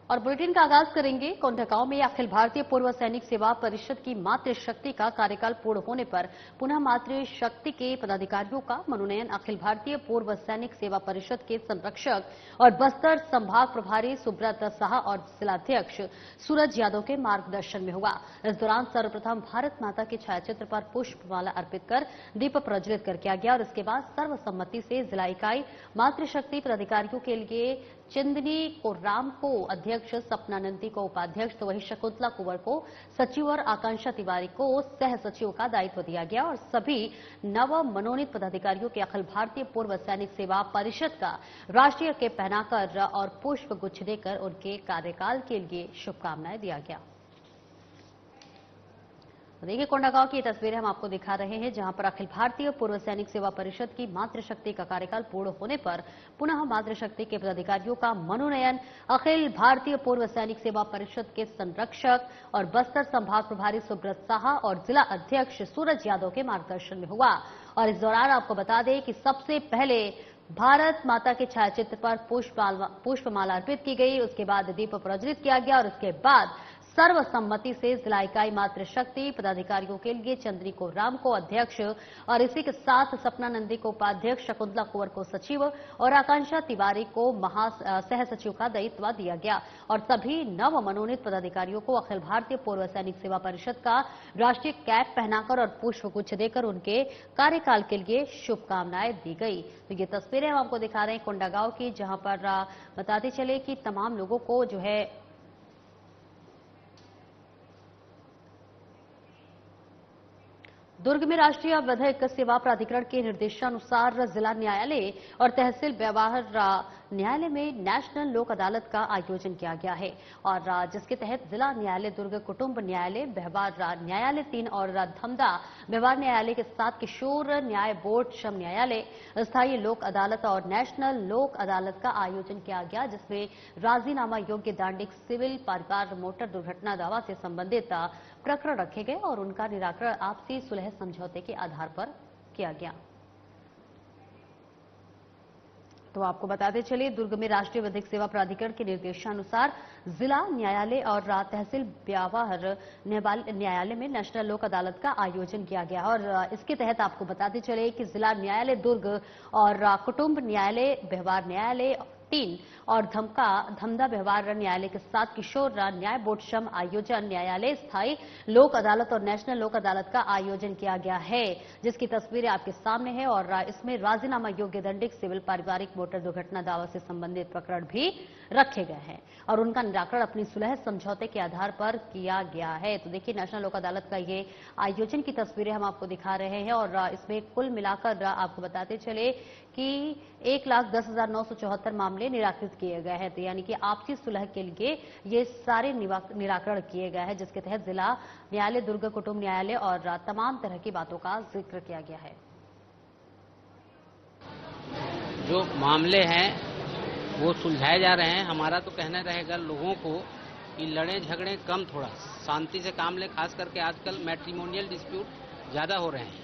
और बुलेटिन का आगाज करेंगे। कोंडागांव में अखिल भारतीय पूर्व सैनिक सेवा परिषद की मातृशक्ति का कार्यकाल पूर्ण होने पर पुनः मातृशक्ति के पदाधिकारियों का मनोनयन अखिल भारतीय पूर्व सैनिक सेवा परिषद के संरक्षक और बस्तर संभाग प्रभारी सुब्रत साहा और जिलाध्यक्ष सूरज यादव के मार्गदर्शन में हुआ। इस दौरान सर्वप्रथम भारत माता के छायाचित्र पर पुष्पमाला अर्पित कर दीप प्रज्वलित कर किया गया और इसके बाद सर्वसम्मति से जिला इकाई मातृशक्ति पदाधिकारियों के लिए चंदनी को राम को अध्यक्ष, सपना नंदी को उपाध्यक्ष, तो वहीं शकुंतला कुंवर को सचिव और आकांक्षा तिवारी को सह सचिव का दायित्व दिया गया और सभी नव मनोनीत पदाधिकारियों के अखिल भारतीय पूर्व सैनिक सेवा परिषद का राष्ट्रीय कैप पहनाकर और पुष्प गुच्छ देकर उनके कार्यकाल के लिए शुभकामनाएं दिया गया। देखिए, कोंडागांव की तस्वीरें हम आपको दिखा रहे हैं, जहां पर अखिल भारतीय पूर्व सैनिक सेवा परिषद की मातृशक्ति का कार्यकाल पूर्ण होने पर पुनः मातृशक्ति के पदाधिकारियों का मनोनयन अखिल भारतीय पूर्व सैनिक सेवा परिषद के संरक्षक और बस्तर संभाग प्रभारी सुब्रत साहा और जिला अध्यक्ष सूरज यादव के मार्गदर्शन में हुआ। और इस दौरान आपको बता दें कि सबसे पहले भारत माता के छायाचित्र पर पुष्पमाला अर्पित की गई, उसके बाद दीप प्रज्वलित किया गया और उसके बाद सर्वसम्मति से जिला इकाई मातृशक्ति पदाधिकारियों के लिए चंद्री को राम को अध्यक्ष और इसी के साथ सपना नंदी को उपाध्यक्ष, शकुंतला कुंवर को सचिव और आकांक्षा तिवारी को सह सचिव का दायित्व दिया गया और सभी नव मनोनीत पदाधिकारियों को अखिल भारतीय पूर्व सैनिक सेवा परिषद का राष्ट्रीय कैप पहनाकर और पुष्प गुच्छ देकर उनके कार्यकाल के लिए शुभकामनाएं दी गई। तो ये तस्वीरें हम आपको दिखा रहे हैं कोंडागांव की, जहां पर बताते चले कि तमाम लोगों को जो है दुर्ग में राष्ट्रीय विधिक सेवा प्राधिकरण के निर्देशानुसार जिला न्यायालय और तहसील व्यवहार न्यायालय में नेशनल लोक अदालत का आयोजन किया गया है और जिसके तहत जिला न्यायालय दुर्ग, कुटुंब न्यायालय, व्यवहार न्यायालय 3 और धमदा व्यवहार न्यायालय के साथ किशोर न्याय बोर्ड, श्रम न्यायालय, स्थायी लोक अदालत और नेशनल लोक अदालत का आयोजन किया गया, जिसमें राजीनामा योग्य दांडिक, सिविल, परिवार, मोटर दुर्घटना दावा से संबंधित प्रकरण रखे गए और उनका निराकरण आपसी सुलह समझौते के आधार पर किया गया। तो आपको बताते चलिए, दुर्ग में राष्ट्रीय विधिक सेवा प्राधिकरण के निर्देशानुसार जिला न्यायालय और तहसील व्यवहार न्यायालय में नेशनल लोक अदालत का आयोजन किया गया और इसके तहत आपको बताते चले कि जिला न्यायालय दुर्ग और कुटुंब न्यायालय, व्यवहार न्यायालय 3 और धमदा व्यवहार न्यायालय के साथ किशोर न्याय बोर्ड, श्रम आयोजन न्यायालय, स्थायी लोक अदालत और नेशनल लोक अदालत का आयोजन किया गया है, जिसकी तस्वीरें आपके सामने है और इसमें राजीनामा योग्य दंडिक, सिविल, पारिवारिक, मोटर दुर्घटना दावा से संबंधित प्रकरण भी रखे गए हैं और उनका निराकरण अपनी सुलह समझौते के आधार पर किया गया है। तो देखिए, नेशनल लोक अदालत का ये आयोजन की तस्वीरें हम आपको दिखा रहे हैं और इसमें कुल मिलाकर आपको बताते चले कि 1,10,974 मामले निराकृत किए गए हैं। तो यानी कि आपसी सुलह के लिए ये सारे निराकरण किए गए हैं, जिसके तहत जिला न्यायालय दुर्ग, कुटुंब न्यायालय और तमाम तरह की बातों का जिक्र किया गया है। जो मामले हैं वो सुलझाए जा रहे हैं। हमारा तो कहना रहेगा लोगों को कि लड़े झगड़े कम, थोड़ा शांति से काम लें। खास करके आजकल मैट्रिमोनियल डिस्प्यूट ज़्यादा हो रहे हैं,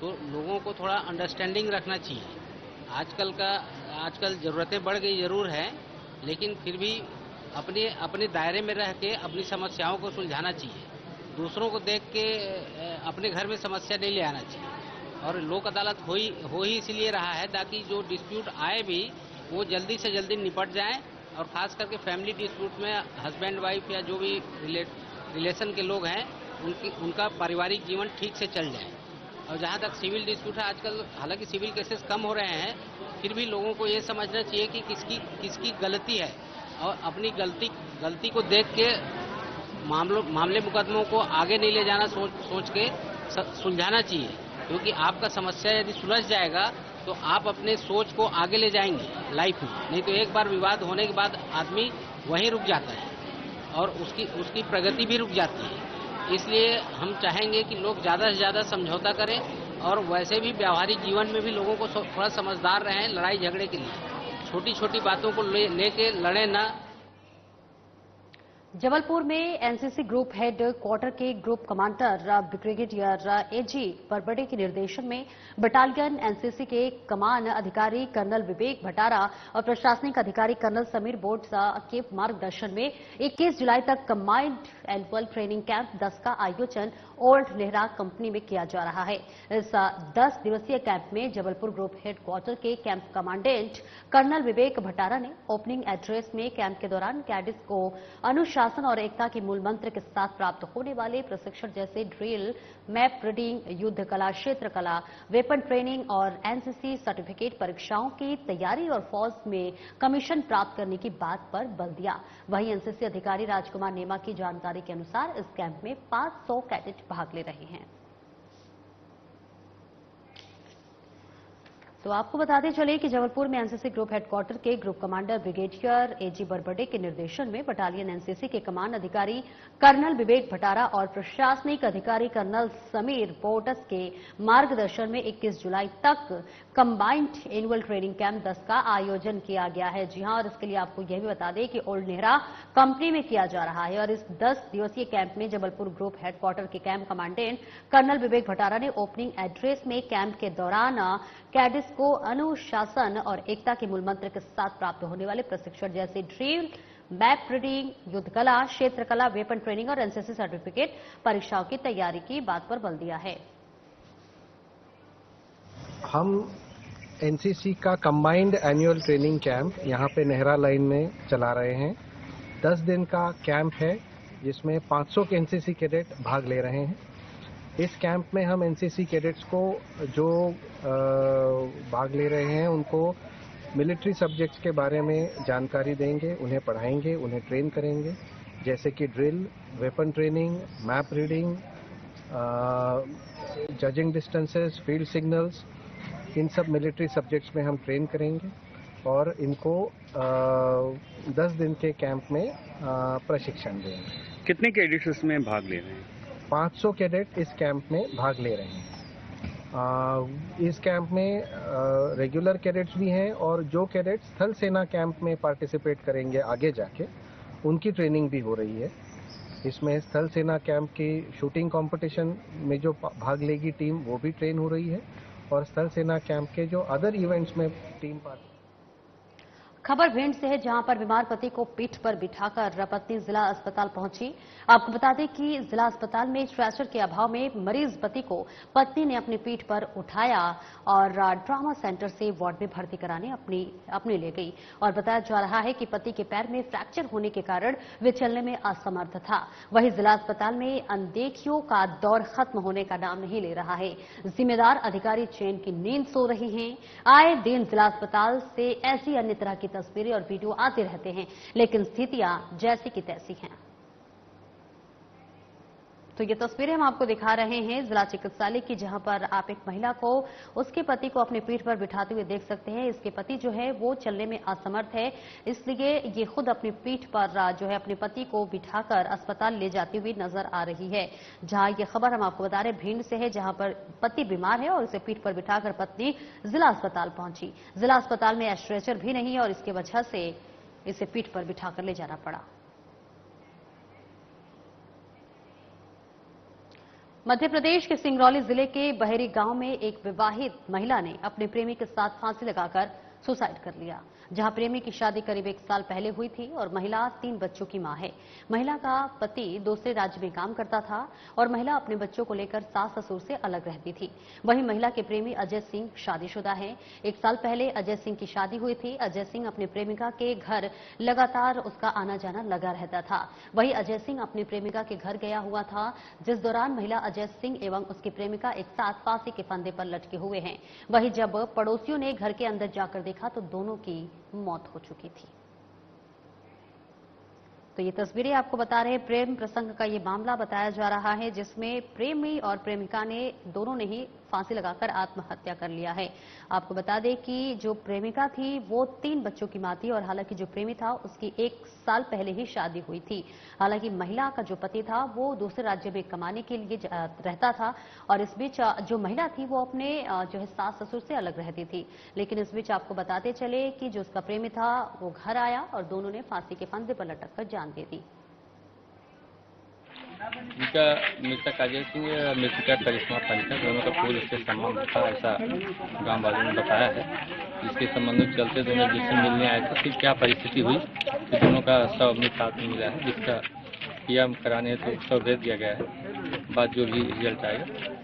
तो लोगों को थोड़ा अंडरस्टैंडिंग रखना चाहिए। आजकल ज़रूरतें बढ़ गई जरूर है, लेकिन फिर भी अपने दायरे में रह के अपनी समस्याओं को सुलझाना चाहिए। दूसरों को देख के अपने घर में समस्या नहीं ले आना चाहिए। और लोक अदालत हो ही इसलिए रहा है ताकि जो डिस्प्यूट आए भी वो जल्दी से जल्दी निपट जाए और खास करके फैमिली डिस्प्यूट में हस्बैंड वाइफ या जो भी रिलेशन के लोग हैं उनका पारिवारिक जीवन ठीक से चल जाए। और जहाँ तक सिविल डिस्प्यूट है, आजकल हालांकि सिविल केसेस कम हो रहे हैं, फिर भी लोगों को ये समझना चाहिए कि किसकी गलती है और अपनी गलती को देख के मामले मुकदमों को आगे नहीं ले जाना, सोच के सुलझाना चाहिए। क्योंकि आपका समस्या यदि सुलझ जाएगा तो आप अपने सोच को आगे ले जाएंगे लाइफ में। नहीं तो एक बार विवाद होने के बाद आदमी वहीं रुक जाता है और उसकी प्रगति भी रुक जाती है। इसलिए हम चाहेंगे कि लोग ज़्यादा से ज़्यादा समझौता करें और वैसे भी व्यावहारिक जीवन में भी लोगों को थोड़ा समझदार रहें। लड़ाई झगड़े के लिए छोटी छोटी बातों को लेके लड़े ना। जबलपुर में एनसीसी ग्रुप हेड क्वार्टर के ग्रुप कमांडर ब्रिगेडियर एजी बरबड़े के निर्देशन में बटालियन एनसीसी के कमान अधिकारी कर्नल विवेक भटारा और प्रशासनिक अधिकारी कर्नल समीर बोडसा के मार्गदर्शन में 21 जुलाई तक कंबाइंड एनुअल ट्रेनिंग कैंप 10 का आयोजन ओल्ड नेहरा कंपनी में किया जा रहा है। इस 10 दिवसीय कैंप में जबलपुर ग्रुप हेड क्वार्टर के कैंप कमांडेंट कर्नल विवेक भटारा ने ओपनिंग एड्रेस में कैंप के दौरान कैडेट्स को अनुशासन और एकता के मूल मंत्र के साथ प्राप्त होने वाले प्रशिक्षण जैसे ड्रिल, मैप रीडिंग, युद्ध कला, क्षेत्र कला, वेपन ट्रेनिंग और एनसीसी सर्टिफिकेट परीक्षाओं की तैयारी और फौज में कमीशन प्राप्त करने की बात पर बल दिया। वहीं एनसीसी अधिकारी राजकुमार नेमा की जानकारी के अनुसार इस कैंप में 500 कैडेट भाग ले रहे हैं। तो आपको बताते चले कि जबलपुर में एनसीसी ग्रुप हेडक्वार्टर के ग्रुप कमांडर ब्रिगेडियर एजी बरबड़े के निर्देशन में बटालियन एनसीसी के कमान अधिकारी कर्नल विवेक भटारा और प्रशासनिक अधिकारी कर्नल समीर बोडस के मार्गदर्शन में 21 जुलाई तक कंबाइंड एनुअल ट्रेनिंग कैंप 10 का आयोजन किया गया है। जी हां, और इसके लिए आपको यह भी बता दें कि ओल्ड नेहरा कंपनी में किया जा रहा है और इस 10 दिवसीय कैंप में जबलपुर ग्रुप हेडक्वार्टर के कैंप कमांडेंट कर्नल विवेक भटारा ने ओपनिंग एड्रेस में कैंप के दौरान कैडेट्स को अनुशासन और एकता के मूल मंत्र के साथ प्राप्त होने वाले प्रशिक्षण जैसे ड्रिल, मैप रीडिंग, युद्ध कला, क्षेत्र कला, वेपन ट्रेनिंग और एनसीसी सर्टिफिकेट परीक्षाओं की तैयारी की बात पर बल दिया है। हम एनसीसी का कंबाइंड एनुअल ट्रेनिंग कैंप यहाँ पे नेहरा लाइन में चला रहे हैं। 10 दिन का कैंप है जिसमें 500 के एनसीसी कैडेट भाग ले रहे हैं। इस कैंप में हम एनसीसी कैडेट्स को जो भाग ले रहे हैं उनको मिलिट्री सब्जेक्ट्स के बारे में जानकारी देंगे, उन्हें पढ़ाएंगे, उन्हें ट्रेन करेंगे, जैसे कि drill, weapon training, map reading, judging distances, field signals, इन सब मिलिट्री सब्जेक्ट्स में हम ट्रेन करेंगे और इनको 10 दिन के कैंप में प्रशिक्षण देंगे। कितने कैडेट्स इसमें भाग ले रहे हैं? 500 कैडेट इस कैंप में भाग ले रहे हैं। इस कैंप में रेगुलर कैडेट्स भी हैं और जो कैडेट्स थल सेना कैंप में पार्टिसिपेट करेंगे आगे जाके, उनकी ट्रेनिंग भी हो रही है। इसमें स्थल सेना कैंप की शूटिंग कंपटीशन में जो भाग लेगी टीम, वो भी ट्रेन हो रही है और स्थल सेना कैंप के जो अदर इवेंट्स में टीम खबर भिंड से है, जहां पर बीमार पति को पीठ पर बिठाकर पत्नी जिला अस्पताल पहुंची। आपको बता दें कि जिला अस्पताल में स्ट्रेचर के अभाव में मरीज पति को पत्नी ने अपनी पीठ पर उठाया और ट्रॉमा सेंटर से वार्ड में भर्ती कराने अपने ले गई और बताया जा रहा है कि पति के पैर में फ्रैक्चर होने के कारण वे चलने में असमर्थ था। वहीं जिला अस्पताल में अनदेखियों का दौर खत्म होने का नाम नहीं ले रहा है। जिम्मेदार अधिकारी चैन की नींद सो रही हैं। आए दिन जिला अस्पताल से ऐसी अन्य तरह की तस्वीरें और वीडियो आते रहते हैं, लेकिन स्थितियां जैसी की तैसी हैं। तो ये तस्वीरें हम आपको दिखा रहे हैं जिला चिकित्सालय की, जहां पर आप एक महिला को उसके पति को अपनी पीठ पर बिठाते हुए देख सकते हैं। इसके पति जो है वो चलने में असमर्थ है, इसलिए ये खुद अपनी पीठ पर जो है अपने पति को बिठाकर अस्पताल ले जाती हुई नजर आ रही है। जहां ये खबर हम आपको बता रहे भिंड से है, जहां पर पति बीमार है और उसे पीठ पर बिठाकर पत्नी जिला अस्पताल पहुंची। जिला अस्पताल में स्ट्रेचर भी नहीं है और इसकी वजह से इसे पीठ पर बिठाकर ले जाना पड़ा। मध्य प्रदेश के सिंगरौली जिले के बहेरी गांव में एक विवाहित महिला ने अपने प्रेमी के साथ फांसी लगाकर सुसाइड कर लिया। जहां प्रेमी की शादी करीब 1 साल पहले हुई थी और महिला 3 बच्चों की मां है। महिला का पति दूसरे राज्य में काम करता था और महिला अपने बच्चों को लेकर सास ससुर से अलग रहती थी। वहीं महिला के प्रेमी अजय सिंह शादीशुदा हैं। 1 साल पहले अजय सिंह की शादी हुई थी। अजय सिंह अपनी प्रेमिका के घर लगातार उसका आना जाना लगा रहता था। वहीं अजय सिंह अपनी प्रेमिका के घर गया हुआ था, जिस दौरान महिला अजय सिंह एवं उसकी प्रेमिका एक साथ फांसी के फंदे पर लटके हुए हैं। वहीं जब पड़ोसियों ने घर के अंदर जाकर देखा तो दोनों की मौत हो चुकी थी। तो ये तस्वीरें आपको बता रहे हैं प्रेम प्रसंग का ये मामला बताया जा रहा है, जिसमें प्रेमी और प्रेमिका ने दोनों ने ही फांसी लगाकर आत्महत्या कर लिया है। आपको बता दें कि जो प्रेमिका थी वो 3 बच्चों की मां थी और हालांकि जो प्रेमी था उसकी 1 साल पहले ही शादी हुई थी। हालांकि महिला का जो पति था वो दूसरे राज्य में कमाने के लिए रहता था और इस बीच जो महिला थी वो अपने जो है सास ससुर से अलग रहती थी। लेकिन इस बीच आपको बताते चले कि जो उसका प्रेमी था वो घर आया और दोनों ने फांसी के फंदे पर लटक कर जान दे दी। इनका मृतक अजय सिंह, मृतका करिश्मा पंचक, दोनों का पूर्व से संबंध था, ऐसा गांव वालों ने बताया है। इसके संबंध में चलते दोनों जिससे मिलने आए थे, फिर क्या परिस्थिति हुई कि दोनों का शव अपने साथ में मिला है, जिसका पीएम कराने तो शव भेज दिया गया है। बाद जो भी रिजल्ट आएगा।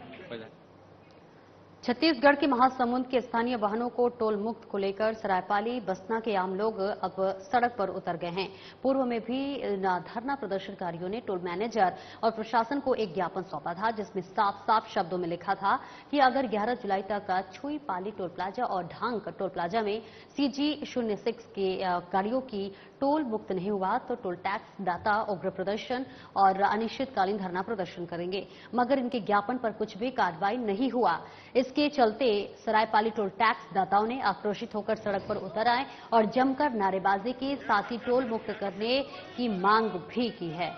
छत्तीसगढ़ के महासमुंद के स्थानीय वाहनों को टोल मुक्त को लेकर सरायपाली बसना के आम लोग अब सड़क पर उतर गए हैं। पूर्व में भी धरना प्रदर्शनकारियों ने टोल मैनेजर और प्रशासन को एक ज्ञापन सौंपा था, जिसमें साफ साफ शब्दों में लिखा था कि अगर 11 जुलाई तक छुई पाली टोल प्लाजा और ढांग टोल प्लाजा में CG06 के गाड़ियों की टोल मुक्त नहीं हुआ तो टोल टैक्स दाता उग्र प्रदर्शन और अनिश्चितकालीन धरना प्रदर्शन करेंगे। मगर इनके ज्ञापन पर कुछ भी कार्रवाई नहीं हुआ। इसके चलते सरायपाली टोल टैक्स दाताओं ने आक्रोशित होकर सड़क पर उतर आए और जमकर नारेबाजी की, साथ ही टोल मुक्त करने की मांग भी की है।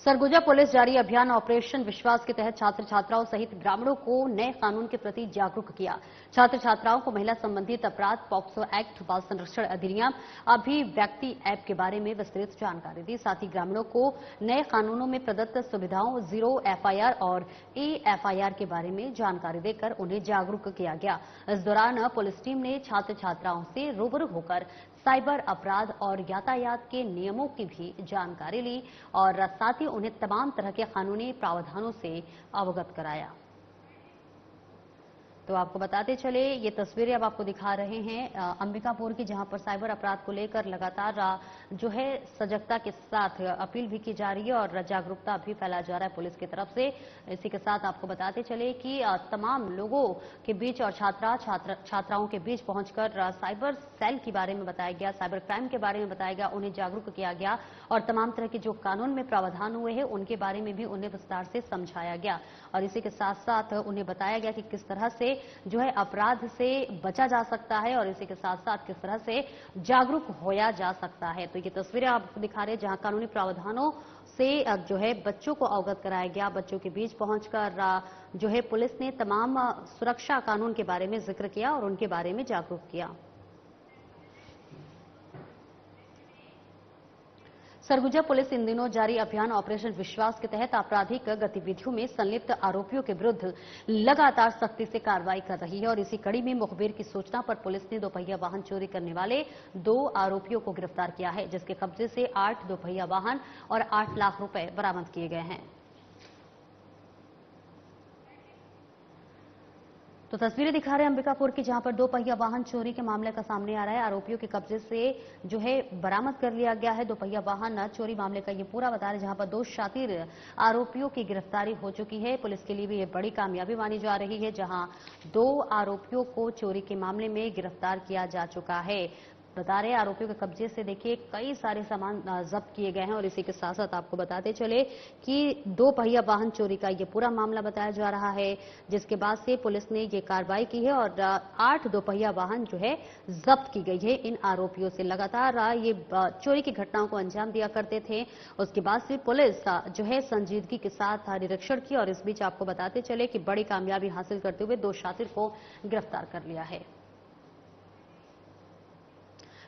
सरगुजा पुलिस जारी अभियान ऑपरेशन विश्वास के तहत छात्र छात्राओं सहित ग्रामीणों को नए कानून के प्रति जागरूक किया। छात्र छात्राओं को महिला संबंधित अपराध, पॉक्सो एक्ट, बाल संरक्षण अधिनियम, अभिव्यक्ति ऐप के बारे में विस्तृत जानकारी दी। साथ ही ग्रामीणों को नए कानूनों में प्रदत्त सुविधाओं, 0 FIR और AFIR के बारे में जानकारी देकर उन्हें जागरूक किया गया। इस दौरान पुलिस टीम ने छात्र छात्राओं से रूबरू होकर साइबर अपराध और यातायात के नियमों की भी जानकारी ली और साथ ही उन्हें तमाम तरह के कानूनी प्रावधानों से अवगत कराया। तो आपको बताते चले, ये तस्वीरें अब आपको दिखा रहे हैं अंबिकापुर की, जहां पर साइबर अपराध को लेकर लगातार जो है सजगता के साथ अपील भी की जा रही है और जागरूकता भी फैलाया जा रहा है पुलिस की तरफ से। इसी के साथ आपको बताते चले कि तमाम लोगों के बीच और छात्राओं के बीच पहुंचकर साइबर सेल के बारे में बताया गया, साइबर क्राइम के बारे में बताया गया, उन्हें जागरूक किया गया और तमाम तरह के जो कानून में प्रावधान हुए हैं उनके बारे में भी उन्हें विस्तार से समझाया गया। और इसी के साथ साथ उन्हें बताया गया कि किस तरह से जो है अपराध से बचा जा सकता है और इसी के साथ साथ किस तरह से जागरूक होया जा सकता है। तो ये तस्वीरें आपको दिखा रहे हैं जहां कानूनी प्रावधानों से जो है बच्चों को अवगत कराया गया। बच्चों के बीच पहुंचकर जो है पुलिस ने तमाम सुरक्षा कानून के बारे में जिक्र किया और उनके बारे में जागरूक किया। सरगुजा पुलिस इन दिनों जारी अभियान ऑपरेशन विश्वास के तहत आपराधिक गतिविधियों में संलिप्त आरोपियों के विरुद्ध लगातार सख्ती से कार्रवाई कर रही है और इसी कड़ी में मुखबिर की सूचना पर पुलिस ने दोपहिया वाहन चोरी करने वाले 2 आरोपियों को गिरफ्तार किया है, जिसके कब्जे से 8 दोपहिया वाहन और 8 लाख रुपए बरामद किए गए हैं। तो तस्वीरें दिखा रहे हैं अंबिकापुर की, जहां पर 2 पहिया वाहन चोरी के मामले का सामने आ रहा है। आरोपियों के कब्जे से जो है बरामद कर लिया गया है 2 पहिया वाहन। चोरी मामले का ये पूरा बता रहे, जहां पर 2 शातिर आरोपियों की गिरफ्तारी हो चुकी है। पुलिस के लिए भी ये बड़ी कामयाबी मानी जा रही है, जहां 2 आरोपियों को चोरी के मामले में गिरफ्तार किया जा चुका है। बता रहे आरोपियों के कब्जे से देखिए कई सारे सामान जब्त किए गए हैं और इसी के साथ साथ आपको बताते चले कि 2 पहिया वाहन चोरी का ये पूरा मामला बताया जा रहा है, जिसके बाद से पुलिस ने ये कार्रवाई की है और 8 दोपहिया वाहन जो है जब्त की गई है इन आरोपियों से। लगातार ये चोरी की घटनाओं को अंजाम दिया करते थे। उसके बाद से पुलिस जो है संजीदगी के साथ निरीक्षण की और इस बीच आपको बताते चले कि बड़ी कामयाबी हासिल करते हुए 2 शातिर को गिरफ्तार कर लिया है।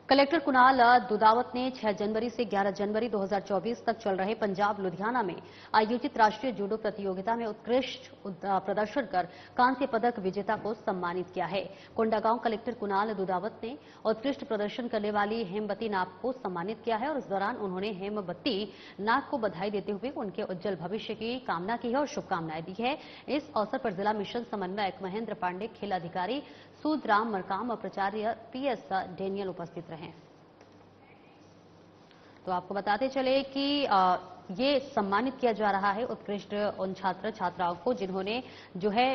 कलेक्टर कुणाल दुदावत ने 6 जनवरी से 11 जनवरी 2024 तक चल रहे पंजाब लुधियाना में आयोजित राष्ट्रीय जूडो प्रतियोगिता में उत्कृष्ट प्रदर्शन कर कांस्य पदक विजेता को सम्मानित किया है। कोंडागांव कलेक्टर कुणाल दुदावत ने उत्कृष्ट प्रदर्शन करने वाली हेमवती नाग को सम्मानित किया है और इस दौरान उन्होंने हेमवती नाग को बधाई देते हुए उनके उज्जवल भविष्य की कामना की है और शुभकामनाएं दी है। इस अवसर पर जिला मिशन समन्वयक महेंद्र पांडे, खेल अधिकारी सूदराम मरकाम और प्राचार्य PS डेनियल उपस्थित रहे। तो आपको बताते चले कि ये सम्मानित किया जा रहा है उत्कृष्ट उन छात्र छात्राओं को जिन्होंने जो है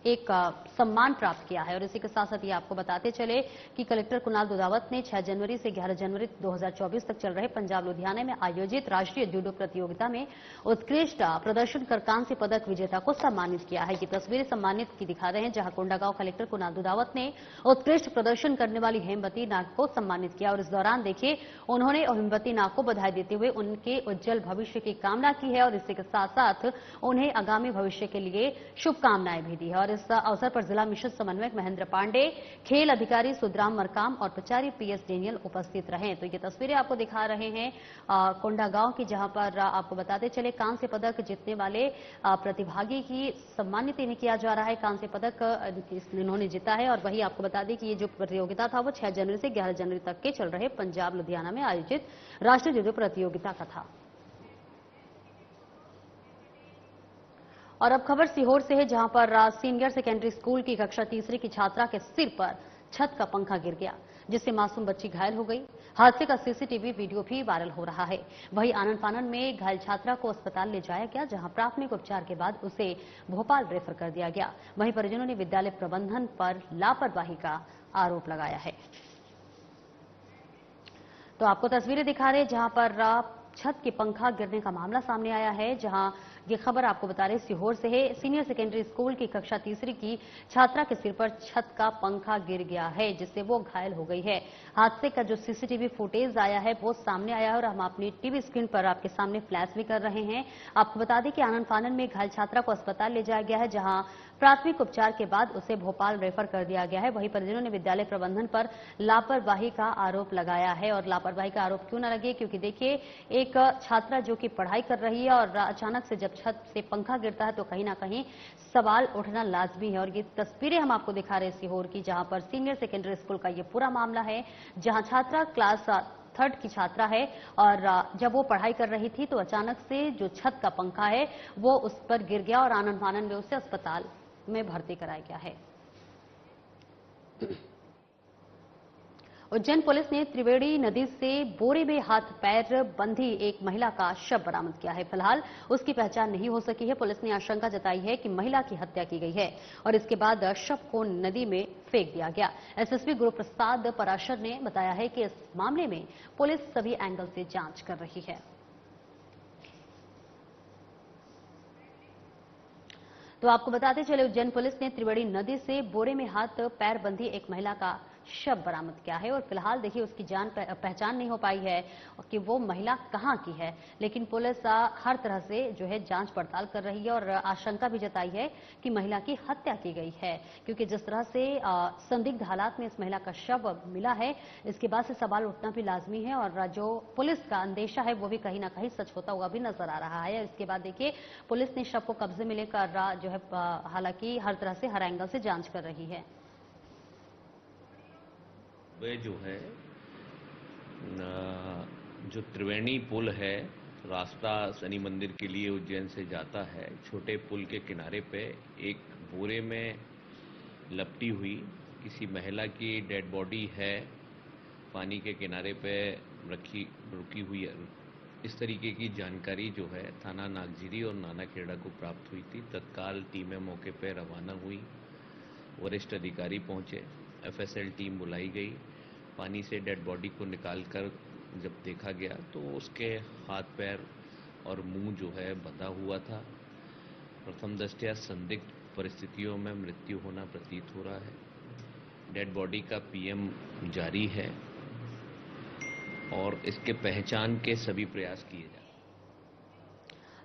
एक सम्मान प्राप्त किया है। और इसी के साथ साथ ये आपको बताते चले कि कलेक्टर कुणाल दुदावत ने 6 जनवरी से 11 जनवरी 2024 तक चल रहे पंजाब लुधियाना में आयोजित राष्ट्रीय जूडो प्रतियोगिता में उत्कृष्ट प्रदर्शन कर कांस्य पदक विजेता को सम्मानित किया है। ये तस्वीरें सम्मानित की दिखा रहे हैं, जहां कोंडागांव कलेक्टर कुणाल दुदावत ने उत्कृष्ट प्रदर्शन करने वाली हेमवती नाग को सम्मानित किया और इस दौरान देखिए उन्होंने हेमवती नाग को बधाई देते हुए उनके उज्जवल भविष्य की कामना की है और इसी के साथ साथ उन्हें आगामी भविष्य के लिए शुभकामनाएं भी दी है। और इस अवसर पर जिला मिशन समन्वयक महेंद्र पांडे, खेल अधिकारी सुधराम मरकाम और प्रचारी पीएस डेनियल उपस्थित रहे। तो ये तस्वीरें आपको दिखा रहे हैं कोंडागांव की, जहां पर आपको बताते चले कांस्य पदक जीतने वाले प्रतिभागी की सम्मानित इन्हें किया जा रहा है। कांस्य पदक इन्होंने जीता है। और वही आपको बता दें कि ये जो प्रतियोगिता था वो 6 जनवरी से 11 जनवरी तक के चल रहे पंजाब लुधियाना में आयोजित राष्ट्रीय जूडो प्रतियोगिता का था। और अब खबर सीहोर से है, जहां पर सीनियर सेकेंडरी स्कूल की कक्षा तीसरी की छात्रा के सिर पर छत का पंखा गिर गया, जिससे मासूम बच्ची घायल हो गई। हादसे का सीसीटीवी वीडियो भी वायरल हो रहा है। वहीं आनन फानन में घायल छात्रा को अस्पताल ले जाया गया, जहां प्राथमिक उपचार के बाद उसे भोपाल रेफर कर दिया गया। वहीं परिजनों ने विद्यालय प्रबंधन पर लापरवाही का आरोप लगाया है। तो आपको तस्वीरें दिखा रहे हैं जहां पर छत के पंखा गिरने का मामला सामने आया है, जहां ये खबर आपको बता रहे सीहोर से है। सीनियर सेकेंडरी स्कूल की कक्षा तीसरी की छात्रा के सिर पर छत का पंखा गिर गया है, जिससे वो घायल हो गई है। हादसे का जो सीसीटीवी फुटेज आया है वो सामने आया है और हम अपनी टीवी स्क्रीन पर आपके सामने फ्लैश भी कर रहे हैं। आपको बता दें कि आनंद फानन में घायल छात्रा को अस्पताल ले जाया गया है, जहां प्राथमिक उपचार के बाद उसे भोपाल रेफर कर दिया गया है। वहीं परिजनों ने विद्यालय प्रबंधन पर लापरवाही का आरोप लगाया है। और लापरवाही का आरोप क्यों न लगे, क्योंकि देखिए एक छात्रा जो कि पढ़ाई कर रही है और अचानक से जब छत से पंखा गिरता है तो कहीं ना कहीं सवाल उठना लाजमी है। और ये तस्वीरें हम आपको दिखा रहे हैं सीहोर की, जहां पर सीनियर सेकेंडरी स्कूल का ये पूरा मामला है, जहां छात्रा क्लास 3rd की छात्रा है और जब वो पढ़ाई कर रही थी तो अचानक से जो छत का पंखा है वो उस पर गिर गया और आनंद फानन में उसे अस्पताल में भर्ती कराया गया है। उज्जैन पुलिस ने त्रिवेणी नदी से बोरे में हाथ पैर बंधी एक महिला का शव बरामद किया है। फिलहाल उसकी पहचान नहीं हो सकी है। पुलिस ने आशंका जताई है कि महिला की हत्या की गई है और इसके बाद शव को नदी में फेंक दिया गया। एसएसपी गुरुप्रसाद पराशर ने बताया है कि इस मामले में पुलिस सभी एंगल से जांच कर रही है। तो आपको बताते चले उज्जैन पुलिस ने त्रिवेणी नदी से बोरे में हाथ पैर बंधी एक महिला का शव बरामद किया है। और फिलहाल देखिए उसकी पहचान नहीं हो पाई है कि वो महिला कहां की है, लेकिन पुलिस हर तरह से जो है जांच पड़ताल कर रही है और आशंका भी जताई है कि महिला की हत्या की गई है, क्योंकि जिस तरह से संदिग्ध हालात में इस महिला का शव मिला है, इसके बाद से सवाल उठना भी लाजमी है। और जो पुलिस का अंदेशा है वो भी कहीं ना कहीं सच होता हुआ भी नजर आ रहा है। इसके बाद देखिए पुलिस ने शव को कब्जे में लेकर जो है हालांकि हर तरह से हर एंगल से जांच कर रही है। वे जो है जो त्रिवेणी पुल है, रास्ता शनि मंदिर के लिए उज्जैन से जाता है, छोटे पुल के किनारे पे एक बोरे में लपटी हुई किसी महिला की डेड बॉडी है, पानी के किनारे पे रुकी हुई है। इस तरीके की जानकारी जो है थाना नागझिरी और नानाखेड़ा को प्राप्त हुई थी। तत्काल टीमें मौके पर रवाना हुई, वरिष्ठ अधिकारी पहुंचे, एफएसएल टीम बुलाई गई। पानी से डेड बॉडी को निकालकर जब देखा गया तो उसके हाथ पैर और मुंह जो है बंधा हुआ था। प्रथम दृष्टया संदिग्ध परिस्थितियों में मृत्यु होना प्रतीत हो रहा है। डेड बॉडी का पीएम जारी है और इसके पहचान के सभी प्रयास किए जा रहे हैं।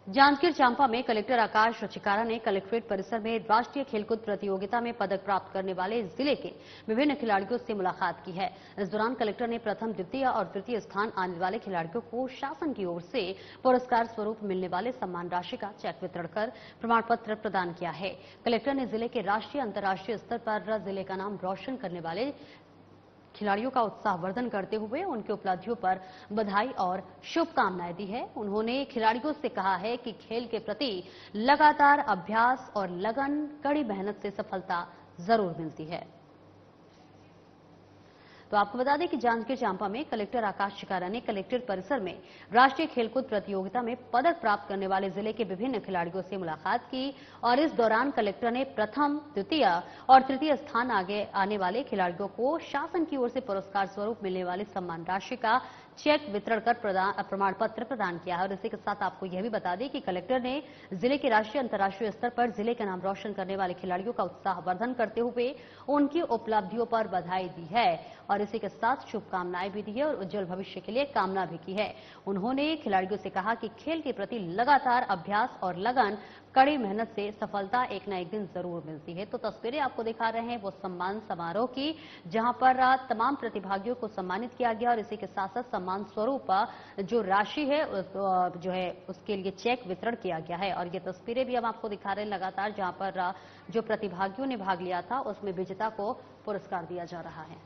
जांजगीर चांपा में कलेक्टर आकाश चिकारा ने कलेक्ट्रेट परिसर में राष्ट्रीय खेलकूद प्रतियोगिता में पदक प्राप्त करने वाले जिले के विभिन्न खिलाड़ियों से मुलाकात की है। इस दौरान कलेक्टर ने प्रथम, द्वितीय और तृतीय स्थान आने वाले खिलाड़ियों को शासन की ओर से पुरस्कार स्वरूप मिलने वाले सम्मान राशि का चेक वितरण कर प्रमाण पत्र प्रदान किया है। कलेक्टर ने जिले के राष्ट्रीय अंतर्राष्ट्रीय स्तर पर जिले का नाम रोशन करने वाले खिलाड़ियों का उत्साहवर्धन करते हुए उनकी उपलब्धियों पर बधाई और शुभकामनाएं दी है। उन्होंने खिलाड़ियों से कहा है कि खेल के प्रति लगातार अभ्यास और लगन, कड़ी मेहनत से सफलता जरूर मिलती है। तो आपको बता दें कि जांजगीर चांपा में कलेक्टर आकाश चिकारा ने कलेक्ट्रेट परिसर में राष्ट्रीय खेलकूद प्रतियोगिता में पदक प्राप्त करने वाले जिले के विभिन्न खिलाड़ियों से मुलाकात की और इस दौरान कलेक्टर ने प्रथम, द्वितीय और तृतीय स्थान आगे आने वाले खिलाड़ियों को शासन की ओर से पुरस्कार स्वरूप मिलने वाली सम्मान राशि का चेक वितरण कर प्रमाण पत्र प्रदान किया है। और इसी के साथ आपको यह भी बता दें कि कलेक्टर ने जिले के राष्ट्रीय अंतर्राष्ट्रीय स्तर पर जिले का नाम रोशन करने वाले खिलाड़ियों का उत्साहवर्धन करते हुए उनकी उपलब्धियों पर बधाई दी है और इसी के साथ शुभकामनाएं भी दी है और उज्जवल भविष्य के लिए कामना भी की है। उन्होंने खिलाड़ियों से कहा कि खेल के प्रति लगातार अभ्यास और लगन, कड़ी मेहनत से सफलता एक न एक दिन जरूर मिलती है। तो तस्वीरें आपको दिखा रहे हैं वो सम्मान समारोह की, जहां पर तमाम प्रतिभागियों को सम्मानित किया गया और इसी के साथ साथ सम्मान स्वरूप जो राशि है जो है उसके लिए चेक वितरण किया गया है। और ये तस्वीरें भी हम आपको दिखा रहे हैं लगातार, जहां पर जो प्रतिभागियों ने भाग लिया था उसमें विजेता को पुरस्कार दिया जा रहा है।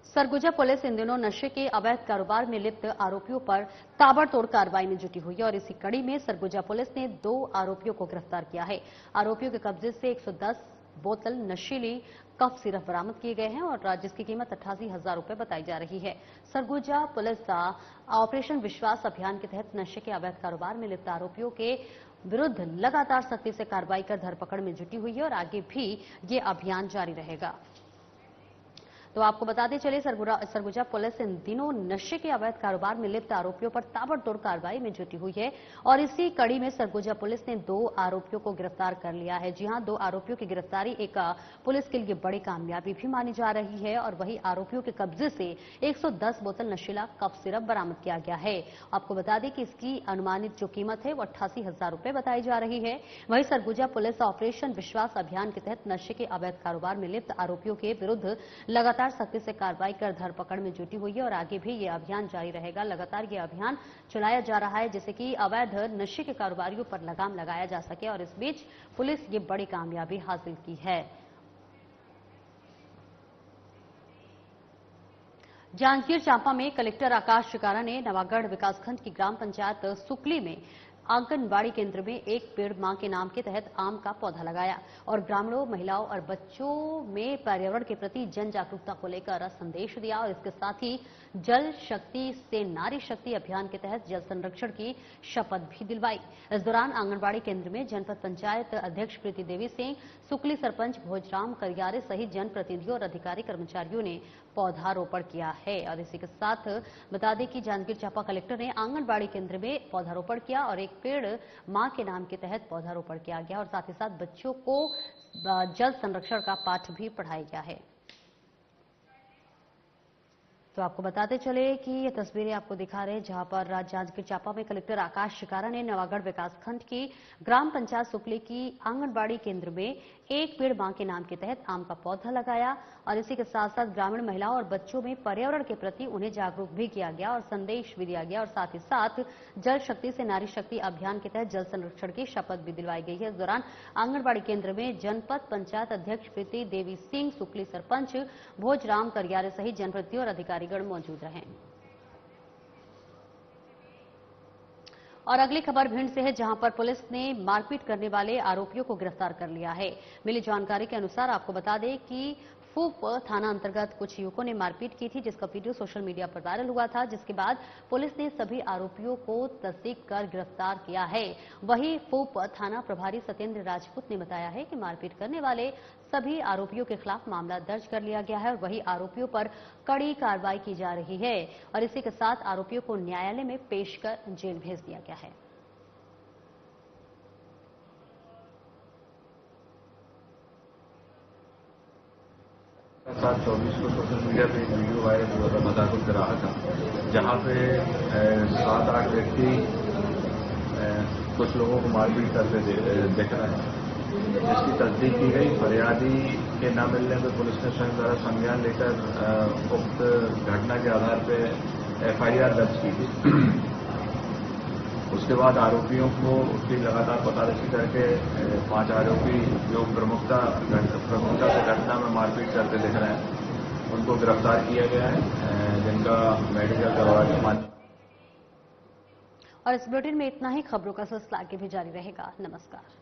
सरगुजा पुलिस इन दिनों नशे के अवैध कारोबार में लिप्त आरोपियों पर ताबड़तोड़ कार्रवाई में जुटी हुई है और इसी कड़ी में सरगुजा पुलिस ने 2 आरोपियों को गिरफ्तार किया है। आरोपियों के कब्जे से 110 बोतल नशीली कफ सिरप बरामद किए गए हैं और जिसकी कीमत 88,000 रुपए बताई जा रही है। सरगुजा पुलिस ऑपरेशन विश्वास अभियान के तहत नशे के अवैध कारोबार में लिप्त आरोपियों के विरुद्ध लगातार सख्ती से कार्रवाई कर धरपकड़ में जुटी हुई है और आगे भी ये अभियान जारी रहेगा। तो आपको बताते चले सरगुजा पुलिस इन दिनों नशे के अवैध कारोबार में लिप्त आरोपियों पर ताबड़तोड़ कार्रवाई में जुटी हुई है और इसी कड़ी में सरगुजा पुलिस ने 2 आरोपियों को गिरफ्तार कर लिया है। जी हां, 2 आरोपियों की गिरफ्तारी एक पुलिस के लिए बड़ी कामयाबी भी मानी जा रही है और वही आरोपियों के कब्जे से 110 बोतल नशीला कफ सिरप बरामद किया गया है। आपको बता दें कि इसकी अनुमानित जो कीमत है वो 88,000 रुपए बताई जा रही है। वहीं सरगुजा पुलिस ऑपरेशन विश्वास अभियान के तहत नशे के अवैध कारोबार में लिप्त आरोपियों के विरुद्ध लगातार सख्ती से कार्रवाई कर धरपकड़ में जुटी हुई है और आगे भी ये अभियान जारी रहेगा। लगातार ये अभियान चलाया जा रहा है जिससे कि अवैध नशे के कारोबारियों पर लगाम लगाया जा सके और इस बीच पुलिस ये बड़ी कामयाबी हासिल की है। जांजगीर चांपा में कलेक्टर आकाश शिकारा ने नवागढ़ विकासखंड की ग्राम पंचायत सुकली में आंगनबाड़ी केंद्र में एक पेड़ मां के नाम के तहत आम का पौधा लगाया और ग्रामीणों, महिलाओं और बच्चों में पर्यावरण के प्रति जन जागरूकता को लेकर संदेश दिया और इसके साथ ही जल शक्ति से नारी शक्ति अभियान के तहत जल संरक्षण की शपथ भी दिलवाई। इस दौरान आंगनबाड़ी केंद्र में जनपद पंचायत अध्यक्ष प्रीति देवी सिंह, सुकली सरपंच भोजराम करियारे सहित जनप्रतिनिधियों और अधिकारी कर्मचारियों ने पौधारोपण किया है। और इसी के साथ बता दें कि जांजगीर चांपा कलेक्टर ने आंगनबाड़ी केंद्र में पौधारोपण किया और एक पेड़ मां के नाम के तहत पौधारोपण किया गया और साथ ही साथ बच्चों को जल संरक्षण का पाठ भी पढ़ाया गया है। तो आपको बताते चले कि ये तस्वीरें आपको दिखा रहे हैं जहां पर जांजगीर चांपा में कलेक्टर आकाश शिकारा ने नवागढ़ विकासखंड की ग्राम पंचायत सुकली की आंगनबाड़ी केंद्र में एक पेड़ मां के नाम के तहत आम का पौधा लगाया और इसी के साथ साथ ग्रामीण महिलाओं और बच्चों में पर्यावरण के प्रति उन्हें जागरूक भी किया गया और संदेश भी दिया गया और साथ ही साथ जल शक्ति से नारी शक्ति अभियान के तहत जल संरक्षण की शपथ भी दिलवाई गई है। इस दौरान आंगनबाड़ी केंद्र में जनपद पंचायत अध्यक्ष प्रीति देवी सिंह, सुकली सरपंच भोजराम करियारे सहित जनप्रतिनिधि और अधिकारीगण मौजूद रहे। और अगली खबर भिंड से है जहां पर पुलिस ने मारपीट करने वाले आरोपियों को गिरफ्तार कर लिया है। मिली जानकारी के अनुसार आपको बता दें कि फूप थाना अंतर्गत कुछ युवकों ने मारपीट की थी जिसका वीडियो सोशल मीडिया पर वायरल हुआ था, जिसके बाद पुलिस ने सभी आरोपियों को तस्दीक कर गिरफ्तार किया है। वहीं फूप थाना प्रभारी सत्येंद्र राजपूत ने बताया है कि मारपीट करने वाले सभी आरोपियों के खिलाफ मामला दर्ज कर लिया गया है और वही आरोपियों पर कड़ी कार्रवाई की जा रही है और इसी के साथ आरोपियों को न्यायालय में पेश कर जेल भेज दिया गया है। सात 24 को सोशल मीडिया पे एक वीडियो वायरल हुआ था मजाकुल कराहा का, जहाँ पे 7-8 व्यक्ति कुछ लोगों को मारपीट करते दिख रहे हैं, जिसकी तस्दीक की गई। फरियादी के न मिलने पर पुलिस ने स्वयं द्वारा संज्ञान लेकर उक्त घटना के आधार पर FIR दर्ज की थी। उसके बाद आरोपियों को उसकी लगातार पतारसी करके 5 आरोपी जो प्रमुखता से घटना में मारपीट करते दिख रहे हैं, उनको गिरफ्तार किया गया है, जिनका मेडिकल करवा के मान्य। और इस बुलेटिन में इतना ही। खबरों का सिलसिला आगे भी जारी रहेगा। नमस्कार।